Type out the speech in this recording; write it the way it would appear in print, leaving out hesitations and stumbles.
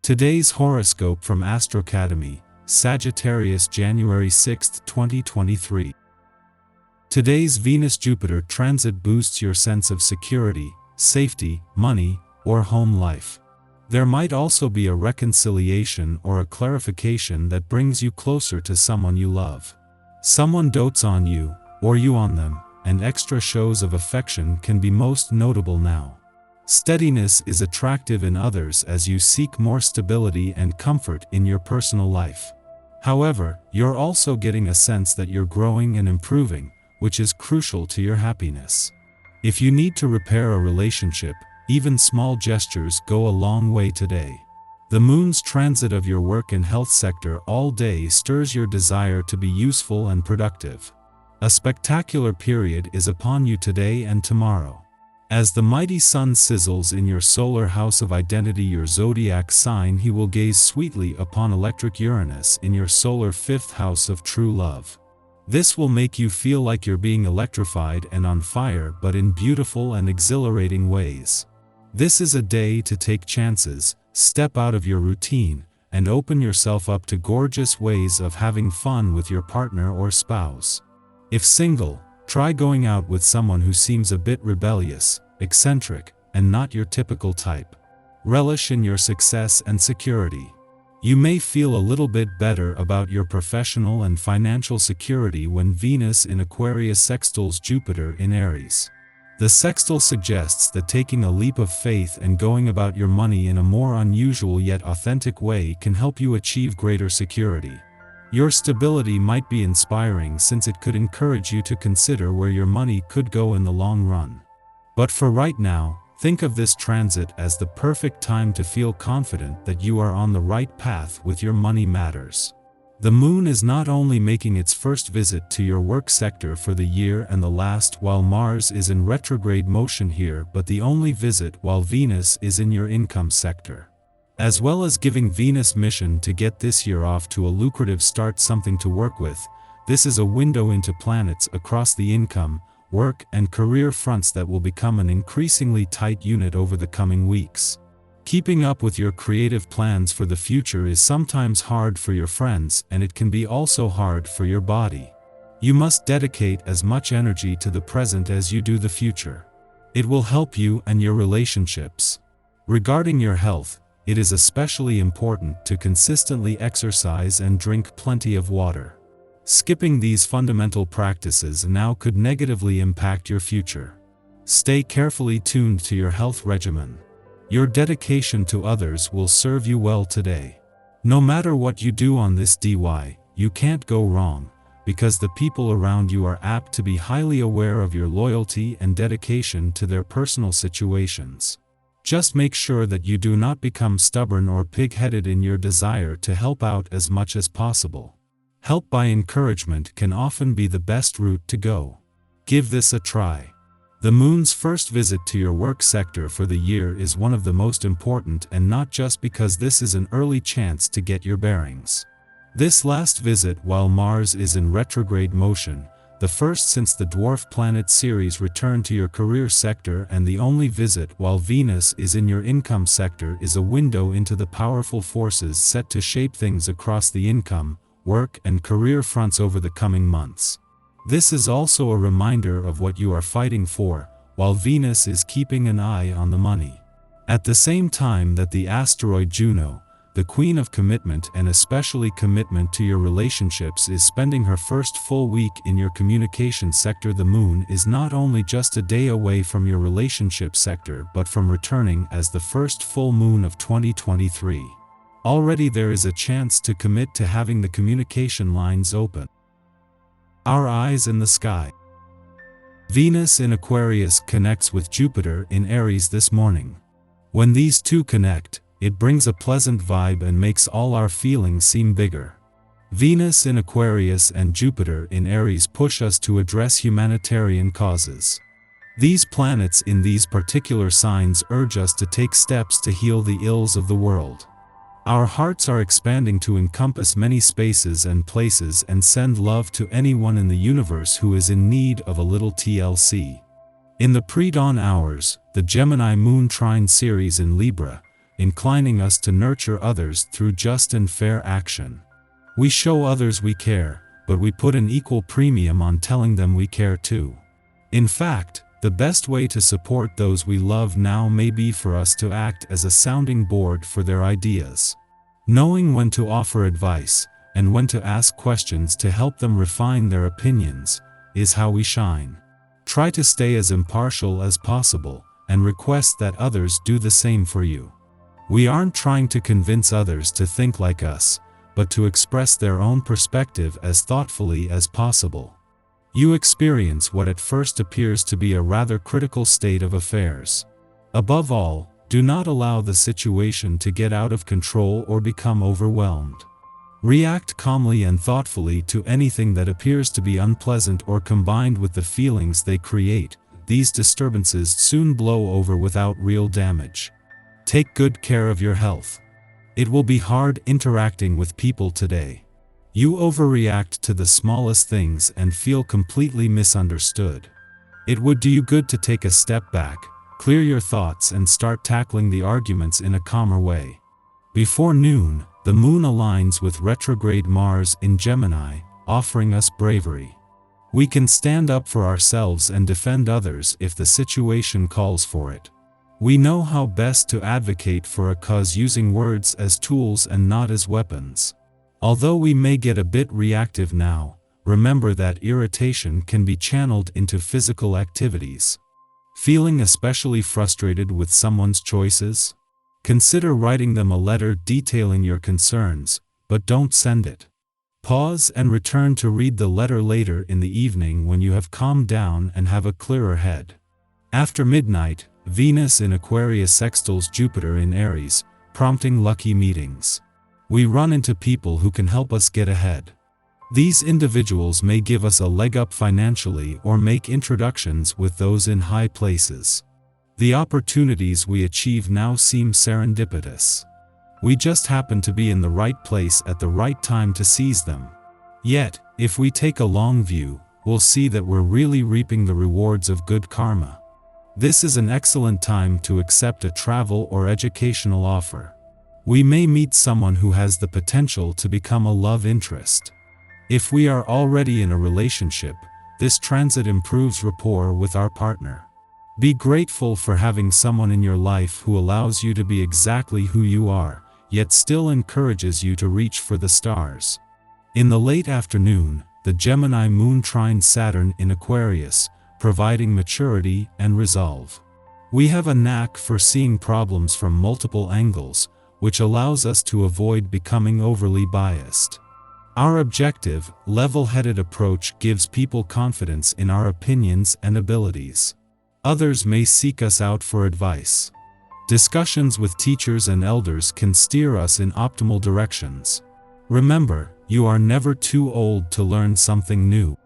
Today's horoscope from Astrocademy, Sagittarius January 6, 2023. Today's Venus-Jupiter transit boosts your sense of security, safety, money, or home life. There might also be a reconciliation or a clarification that brings you closer to someone you love. Someone dotes on you, or you on them, and extra shows of affection can be most notable now. Steadiness is attractive in others as you seek more stability and comfort in your personal life. However, you're also getting a sense that you're growing and improving, which is crucial to your happiness. If you need to repair a relationship, even small gestures go a long way today. The moon's transit of your work and health sector all day stirs your desire to be useful and productive. A spectacular period is upon you today and tomorrow. As the mighty sun sizzles in your solar house of identity, your zodiac sign, he will gaze sweetly upon electric Uranus in your solar fifth house of true love. This will make you feel like you're being electrified and on fire, but in beautiful and exhilarating ways. This is a day to take chances, step out of your routine, and open yourself up to gorgeous ways of having fun with your partner or spouse. If single, try going out with someone who seems a bit rebellious, eccentric, and not your typical type. Relish in your success and security. You may feel a little bit better about your professional and financial security when Venus in Aquarius sextiles Jupiter in Aries. The sextile suggests that taking a leap of faith and going about your money in a more unusual yet authentic way can help you achieve greater security. Your stability might be inspiring since it could encourage you to consider where your money could go in the long run. But for right now, think of this transit as the perfect time to feel confident that you are on the right path with your money matters. The moon is not only making its first visit to your work sector for the year and the last while Mars is in retrograde motion here, but the only visit while Venus is in your income sector. As well as giving Venus mission to get this year off to a lucrative start, something to work with, this is a window into planets across the income, work, and career fronts that will become an increasingly tight unit over the coming weeks. Keeping up with your creative plans for the future is sometimes hard for your friends, and it can be also hard for your body. You must dedicate as much energy to the present as you do the future. It will help you and your relationships. Regarding your health, it is especially important to consistently exercise and drink plenty of water. Skipping these fundamental practices now could negatively impact your future. Stay carefully tuned to your health regimen. Your dedication to others will serve you well today. No matter what you do on this DY, you can't go wrong, because the people around you are apt to be highly aware of your loyalty and dedication to their personal situations. Just make sure that you do not become stubborn or pig-headed in your desire to help out as much as possible. Help by encouragement can often be the best route to go. Give this a try. The moon's first visit to your work sector for the year is one of the most important, and not just because this is an early chance to get your bearings. This last visit while Mars is in retrograde motion, the first since the dwarf planet series returned to your career sector and the only visit while Venus is in your income sector, is a window into the powerful forces set to shape things across the income, work, and career fronts over the coming months. This is also a reminder of what you are fighting for, while Venus is keeping an eye on the money. At the same time that the asteroid Juno, the queen of commitment and especially commitment to your relationships, is spending her first full week in your communication sector, the moon is not only just a day away from your relationship sector but from returning as the first full moon of 2023. Already there is a chance to commit to having the communication lines open. Our eyes in the sky. Venus in Aquarius connects with Jupiter in Aries this morning. When these two connect, it brings a pleasant vibe and makes all our feelings seem bigger. Venus in Aquarius and Jupiter in Aries push us to address humanitarian causes. These planets in these particular signs urge us to take steps to heal the ills of the world. Our hearts are expanding to encompass many spaces and places and send love to anyone in the universe who is in need of a little TLC. In the pre-dawn hours, the Gemini moon trine series in Libra, inclining us to nurture others through just and fair action. We show others we care, but we put an equal premium on telling them we care too. In fact, the best way to support those we love now may be for us to act as a sounding board for their ideas. Knowing when to offer advice, and when to ask questions to help them refine their opinions, is how we shine. Try to stay as impartial as possible, and request that others do the same for you. We aren't trying to convince others to think like us, but to express their own perspective as thoughtfully as possible. You experience what at first appears to be a rather critical state of affairs. Above all, do not allow the situation to get out of control or become overwhelmed. React calmly and thoughtfully to anything that appears to be unpleasant or combined with the feelings they create. These disturbances soon blow over without real damage. Take good care of your health. It will be hard interacting with people today. You overreact to the smallest things and feel completely misunderstood. It would do you good to take a step back, clear your thoughts and start tackling the arguments in a calmer way. Before noon, the moon aligns with retrograde Mars in Gemini, offering us bravery. We can stand up for ourselves and defend others if the situation calls for it. We know how best to advocate for a cause using words as tools and not as weapons. Although we may get a bit reactive now, remember that irritation can be channeled into physical activities. Feeling especially frustrated with someone's choices? Consider writing them a letter detailing your concerns, but don't send it. Pause and return to read the letter later in the evening when you have calmed down and have a clearer head. After midnight, Venus in Aquarius sextiles Jupiter in Aries, prompting lucky meetings. We run into people who can help us get ahead. These individuals may give us a leg up financially or make introductions with those in high places. The opportunities we achieve now seem serendipitous. We just happen to be in the right place at the right time to seize them. Yet, if we take a long view, we'll see that we're really reaping the rewards of good karma. This is an excellent time to accept a travel or educational offer. We may meet someone who has the potential to become a love interest. If we are already in a relationship, this transit improves rapport with our partner. Be grateful for having someone in your life who allows you to be exactly who you are, yet still encourages you to reach for the stars. In the late afternoon, the Gemini moon trines Saturn in Aquarius, providing maturity and resolve. We have a knack for seeing problems from multiple angles, which allows us to avoid becoming overly biased. Our objective, level-headed approach gives people confidence in our opinions and abilities. Others may seek us out for advice. Discussions with teachers and elders can steer us in optimal directions. Remember, you are never too old to learn something new.